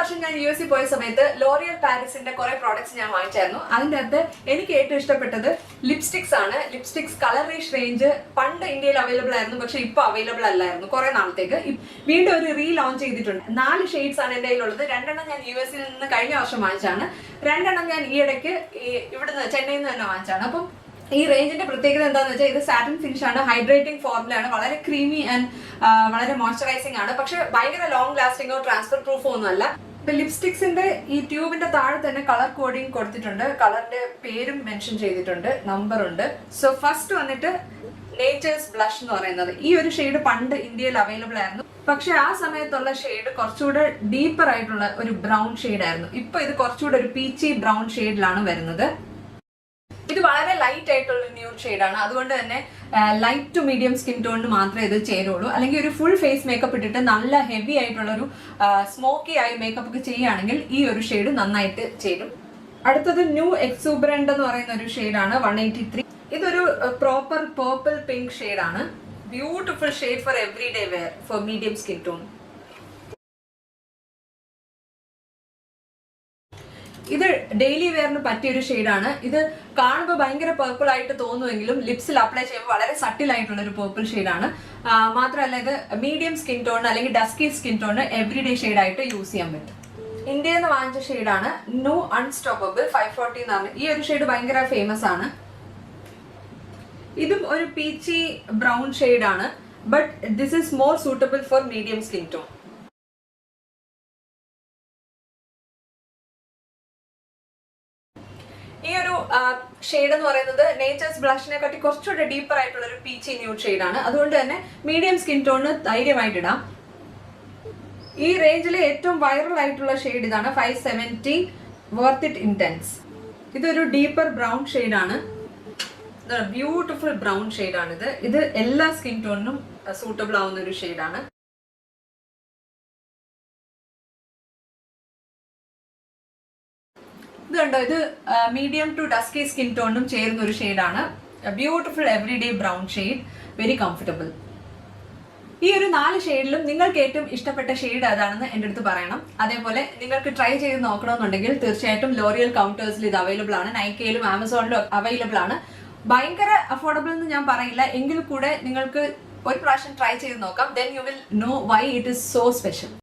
വർഷം ഞാൻ യു എസിൽ പോയ സമയത്ത് ലോറിയൽ പാരീസിന്റെ കുറെ പ്രോഡക്ട്സ് ഞാൻ വാങ്ങിച്ചായിരുന്നു. അതിൻ്റെ അകത്ത് എനിക്ക് ഏറ്റവും ഇഷ്ടപ്പെട്ടത് ലിപ്സ്റ്റിക്സ് ആണ്. ലിപ്സ്റ്റിക്സ് കളർ റീഷ് റേഞ്ച് പണ്ട് ഇന്ത്യയിൽ അവൈലബിൾ ആയിരുന്നു, പക്ഷെ ഇപ്പൊ അവൈലബിൾ അല്ലായിരുന്നു കുറെ നാളത്തേക്ക്. വീണ്ടും ഒരു റീ ലോഞ്ച് ചെയ്തിട്ടുണ്ട്. 4 ഷെയ്ഡ്സ് ആണ് എൻ്റെ കയ്യിലുള്ളത്. 2 എണ്ണം ഞാൻ യു എസിൽ നിന്ന് കഴിഞ്ഞ വർഷം വാങ്ങിച്ചാണ്. 2 എണ്ണം ഞാൻ ഈ ഇടയ്ക്ക് ഇവിടുന്ന് ചെന്നൈയിൽ നിന്ന് തന്നെ വാങ്ങിച്ചാണ്. അപ്പം ഈ റേഞ്ചിന്റെ പ്രത്യേകത എന്താണെന്ന് വെച്ചാൽ ഇത് സാറ്റിൻ ഫിനിഷ് ആണ്, ഹൈഡ്രേറ്റിംഗ് ഫോർമുലയാണ്, വളരെ ക്രീമി ആൻഡ് വളരെ മോയ്സ്ചറൈസിംഗ് ആണ്. പക്ഷെ ഭയങ്കര ലോങ് ലാസ്റ്റിംഗോ ട്രാൻസ്ഫർ പ്രൂഫോ ഒന്നും അല്ല. ഇപ്പൊ ലിപ്സ്റ്റിക്സിന്റെ ഈ ട്യൂബിന്റെ താഴെ തന്നെ കളർ കോഡിങ് കൊടുത്തിട്ടുണ്ട്, കളറിന്റെ പേരും മെൻഷൻ ചെയ്തിട്ടുണ്ട്, നമ്പർ ഉണ്ട്. സോ ഫസ്റ്റ് വന്നിട്ട് നേച്ചേഴ്സ് ബ്ലഷ് എന്ന് പറയുന്നത് ഈ ഒരു ഷെയ്ഡ് പണ്ട് ഇന്ത്യയിൽ അവൈലബിൾ ആയിരുന്നു. പക്ഷെ ആ സമയത്തുള്ള ഷെയ്ഡ് കുറച്ചുകൂടെ ഡീപ്പർ ആയിട്ടുള്ള ഒരു ബ്രൗൺ ഷെയ്ഡ് ആയിരുന്നു. ഇപ്പൊ ഇത് കുറച്ചുകൂടെ ഒരു പീച്ചി ബ്രൗൺ ഷെയ്ഡിലാണ് വരുന്നത്. ഇത് വളരെ ലൈറ്റ് ആയിട്ടുള്ള ന്യൂഡ് ഷെയ്ഡാണ്. അതുകൊണ്ട് തന്നെ ലൈറ്റ് ടു മീഡിയം സ്കിൻ ടോണിന് മാത്രമേ ഇത് ചേരുള്ളൂ. അല്ലെങ്കിൽ ഒരു ഫുൾ ഫേസ് മേക്കപ്പ് ഇട്ടിട്ട് നല്ല ഹെവി ആയിട്ടുള്ള ഒരു സ്മോക്കി ആയി മേക്കപ്പ് ഒക്കെ ചെയ്യുകയാണെങ്കിൽ ഈ ഒരു ഷെയ്ഡ് നന്നായിട്ട് ചേരും. അടുത്തത് ന്യൂ എക്സൂബറന്റ് എന്ന് പറയുന്ന ഒരു ഷെയ്ഡാണ് 183. ഇതൊരു പ്രോപ്പർ പേർപ്പിൾ പിങ്ക് ഷെയ്ഡാണ്. Beautiful shade for every day wear for medium skin tone. ഇത് ഡെയിലി വെയറിന് പറ്റിയൊരു ഷെയ്ഡാണ്. ഇത് കാണുമ്പോൾ ഭയങ്കര പേർപ്പിൾ ആയിട്ട് തോന്നുമെങ്കിലും ലിപ്സിൽ അപ്ലൈ ചെയ്യുമ്പോൾ വളരെ സട്ടിൽ ആയിട്ടുള്ള ഒരു പേർപ്പിൾ ഷെയ്ഡാണ്. മാത്രമല്ല ഇത് മീഡിയം സ്കിൻ ടോൺ അല്ലെങ്കിൽ dusky skin tone every day ഷെയ്ഡായിട്ട് യൂസ് ചെയ്യാൻ പറ്റും. ഇന്ത്യയിൽ നിന്ന് വാങ്ങിച്ച ഷെയ്ഡാണ് നോ അൺസ്റ്റോപ്പബിൾ 540 എന്നാണ്. ഈ ഒരു ഷെയ്ഡ് ഭയങ്കര ഫേമസ് ആണ്. ഇതും ഒരു പീച്ചി ബ്രൗൺ ഷെയ്ഡാണ്. But this is more suitable for medium skin tone. ഈ ഒരു ഷെയ്ഡ് എന്ന് പറയുന്നത് നേച്ചേഴ്സ് ബ്ലഷിനെ കാട്ടി കുറച്ചുകൂടെ ഡീപ്പർ ആയിട്ടുള്ള ഒരു പീച്ചി ന്യൂഡ് ഷെയ്ഡാണ്. അതുകൊണ്ട് തന്നെ മീഡിയം സ്കിൻ ടോണിന് ധൈര്യമായിട്ട് ഇടാം. ഈ റേഞ്ചിലെ ഏറ്റവും വൈറൽ ആയിട്ടുള്ള ഷെയ്ഡ് ഇതാണ് 570 വർത്ത് ഇറ്റ് ഇന്റൻസ്. ഇതൊരു ഡീപ്പർ ബ്രൗൺ ഷെയ്ഡാണ്. ബ്യൂട്ടിഫുൾ ബ്രൗൺ ഷെയ്ഡാണിത്. ഇത് എല്ലാ സ്കിൻ ടോണിനും സൂട്ടബിൾ ആവുന്ന ഒരു ഷെയ്ഡാണ്. ഇത് കണ്ടോ, ഇത് മീഡിയം ടു ഡസ്കി സ്കിൻ ടോണിനും ചേരുന്ന ഒരു ഷെയ്ഡാണ്. Beautiful every day brown shade, very comfortable. ഈ ഒരു 4 ഷെയ്ഡിലും നിങ്ങൾക്ക് ഏറ്റവും ഇഷ്ടപ്പെട്ട ഷെയ്ഡ് ഏതാണെന്ന് എൻ്റെ അടുത്ത് പറയണം. അതേപോലെ നിങ്ങൾക്ക് ട്രൈ ചെയ്ത് നോക്കണമെന്നുണ്ടെങ്കിൽ തീർച്ചയായിട്ടും ലോറിയൽ കൗണ്ടേഴ്സിൽ ഇത് അവൈലബിൾ ആണ്. നൈക്കയിലും ആമസോണിലും അവൈലബിൾ ആണ്. ഭയങ്കര അഫോർഡബിൾ എന്ന് ഞാൻ പറയില്ല, എങ്കിൽ കൂടെ നിങ്ങൾക്ക് ഒരു പ്രാവശ്യം ട്രൈ ചെയ്ത് നോക്കാം. Then you will know why it is so special.